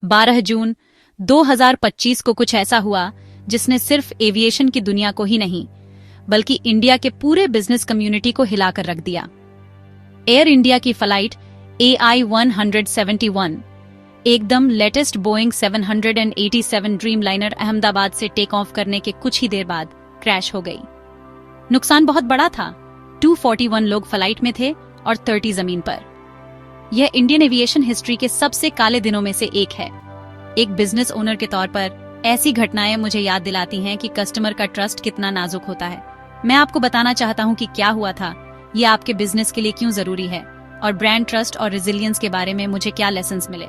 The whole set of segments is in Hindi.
12 जून 2025 को कुछ ऐसा हुआ जिसने सिर्फ एविएशन की दुनिया को ही नहीं बल्कि इंडिया के पूरे बिजनेस कम्युनिटी को हिलाकर रख दिया। एयर इंडिया की फ्लाइट AI-171 एकदम लेटेस्ट बोइंग 787 ड्रीमलाइनर अहमदाबाद से टेक ऑफ करने के कुछ ही देर बाद क्रैश हो गई। नुकसान बहुत बड़ा था। 241 लोग फ्लाइट में थे और 30 जमीन पर। यह इंडियन एविएशन हिस्ट्री के सबसे काले दिनों में से एक है। एक बिजनेस ओनर के तौर पर ऐसी घटनाएं मुझे याद दिलाती हैं कि कस्टमर का ट्रस्ट कितना नाजुक होता है। मैं आपको बताना चाहता हूं कि क्या हुआ था, यह आपके बिजनेस के लिए क्यों जरूरी है और ब्रांड ट्रस्ट और रेजिलियंस के बारे में मुझे क्या लेसन्स मिले।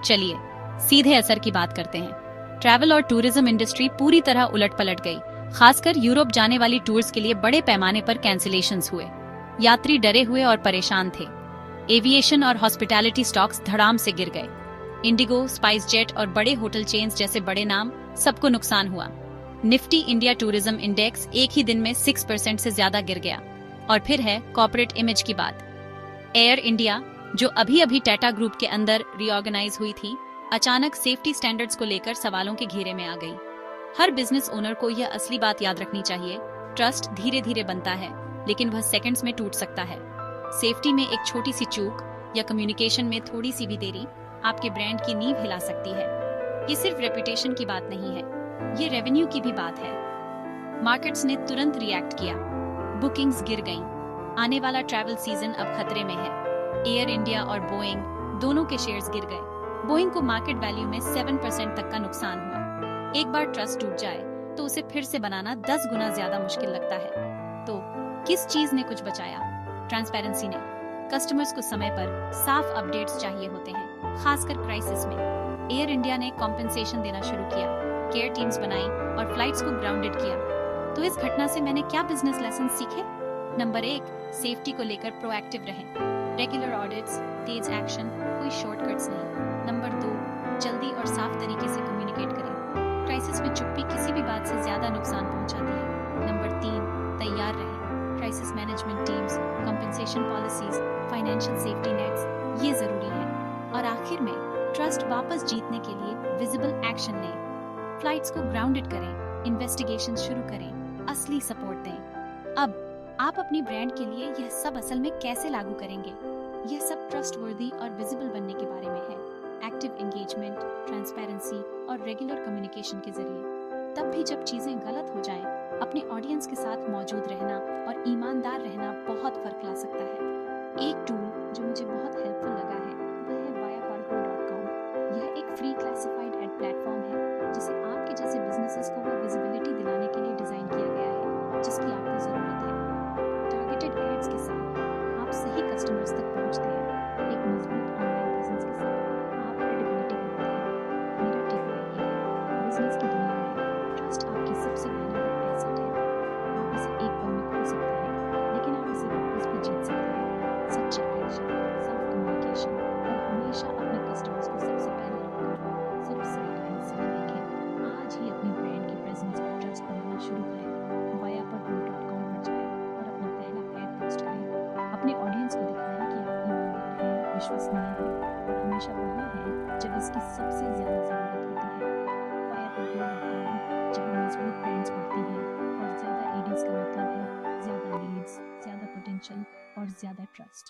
चलिए सीधे असर की बात करते हैं। ट्रैवल और टूरिज्म इंडस्ट्री पूरी तरह उलट पलट गई। खासकर यूरोप जाने वाली टूर्स के लिए बड़े पैमाने पर कैंसिलेशंस हुए। यात्री डरे हुए और परेशान थे। एविएशन और हॉस्पिटैलिटी स्टॉक्स धड़ाम से गिर गए। इंडिगो, स्पाइस जेट और बड़े होटल चेन्स जैसे बड़े नाम, सबको नुकसान हुआ। निफ्टी इंडिया टूरिज्म इंडेक्स एक ही दिन में 6% से ज्यादा गिर गया। और फिर है कॉर्पोरेट इमेज की बात। एयर इंडिया, जो अभी अभी टाटा ग्रुप के अंदर रीऑर्गेनाइज हुई थी, अचानक सेफ्टी स्टैंडर्ड्स को लेकर सवालों के घेरे में आ गई। हर बिजनेस ओनर को यह असली बात याद रखनी चाहिए, ट्रस्ट धीरे धीरे बनता है लेकिन वह सेकंड्स में टूट सकता है। सेफ्टी में एक छोटी सी चूक या कम्युनिकेशन में थोड़ी सी भी देरी आपके ब्रांड की नींव हिला सकती है। ये सिर्फ रेपुटेशन की बात नहीं है, ये रेवेन्यू की भी बात है। मार्केट्स ने तुरंत रिएक्ट किया। बुकिंग्स गिर गईं। आने वाला ट्रैवल सीजन अब खतरे में है। एयर इंडिया और बोइंग दोनों के शेयर्स गिर गए। बोइंग को मार्केट वैल्यू में 7% तक का नुकसान हुआ। एक बार ट्रस्ट टूट जाए तो उसे फिर से बनाना 10 गुना ज्यादा मुश्किल लगता है। तो किस चीज ने कुछ बचाया? ट्रांसपेरेंसी ने। कस्टमर्स को समय पर साफ अपडेट्स चाहिए होते हैं, खासकर क्राइसिस में। एयर इंडिया ने कॉम्पेंसेशन देना शुरू किया, केयर टीम्स बनाई और फ्लाइट्स को ग्राउंडेड किया। तो इस घटना से मैंने क्या बिजनेस लेसन सीखे? नंबर 1, सेफ्टी को लेकर प्रोएक्टिव रहें। रेगुलर ऑडिट्स, तेज एक्शन, कोई शॉर्टकट्स नहीं। नंबर 2, जल्दी और साफ तरीके से कम्युनिकेट करें। क्राइसिस में चुप्पी किसी भी बात से ज्यादा नुकसान पहुंचाती है। नंबर 3, तैयार रहें। Crisis management teams, compensation policies, financial safety nets, ये जरूरी है। और आखिर में ट्रस्ट वापस जीतने के लिए विजिबल एक्शन लें। फ्लाइट्स को ग्राउंडेड करें, इन्वेस्टिगेशन शुरू करें, असली सपोर्ट दें। अब आप अपनी ब्रांड के लिए यह सब असल में कैसे लागू करेंगे? यह सब ट्रस्टवर्दी और विजिबल बनने के बारे में है। एक्टिव एंगेजमेंट, ट्रांसपेरेंसी और रेगुलर कम्युनिकेशन के जरिए। तब भी जब चीजें गलत हो जाएं, अपने ऑडियंस के साथ मौजूद रहना और ईमानदार रहना बहुत फर्क ला सकता है। एक टूल जो मुझे बहुत हेल्पफुल लगा है वह है viapargo.com। यह एक फ्री क्लासिफाइड एड प्लेटफॉर्म है जिसे आपके जैसे बिजनेसेस को वो विजिबिलिटी दिलाने के लिए डिजाइन किया गया है जिसकी आपको जरूरत है। टारगेटेड एड्स के साथ आप सही कस्टमर्स तक पहुंचते हैं। एक मजबूत ऑनलाइन प्रेजेंस के साथ आप क्रेडिबिलिटी बनते हैं। मेरा टेकअवे ये है, बिजनेस की दुनिया में ट्रस्ट आपकी सबसे वैल्यूएबल एसेट है। आप इसे एक पल में खो सकते हैं लेकिन आप इसे वापस भी जीत सकते हैं। सच्चे एक्शन, सेल्फ कम्युनिकेशन और हमेशा अपने कस्टमर्स को सबसे पहले रखकर सिर्फ साइडलाइन से न देखें। आज ही अपनी ब्रांड की प्रेजेंस पर ट्रस्ट बनाना शुरू करें। viapargo.com पर जाएं और अपना पहला एड पोस्ट करें। अपने ऑडियंस को दिखाएं कि आप ईमानदार हैं, विश्वसनीय हैं और हमेशा वहाँ हैं जब इसकी सबसे ज्यादा जरूरत होती है। viapargo.com, जहाँ मजबूत ब्रांड्स बढ़ती हैं और ज्यादा एडीज का मतलब है ज्यादा लीड्स, ज्यादा पोटेंशियल और ज्यादा ट्रस्ट।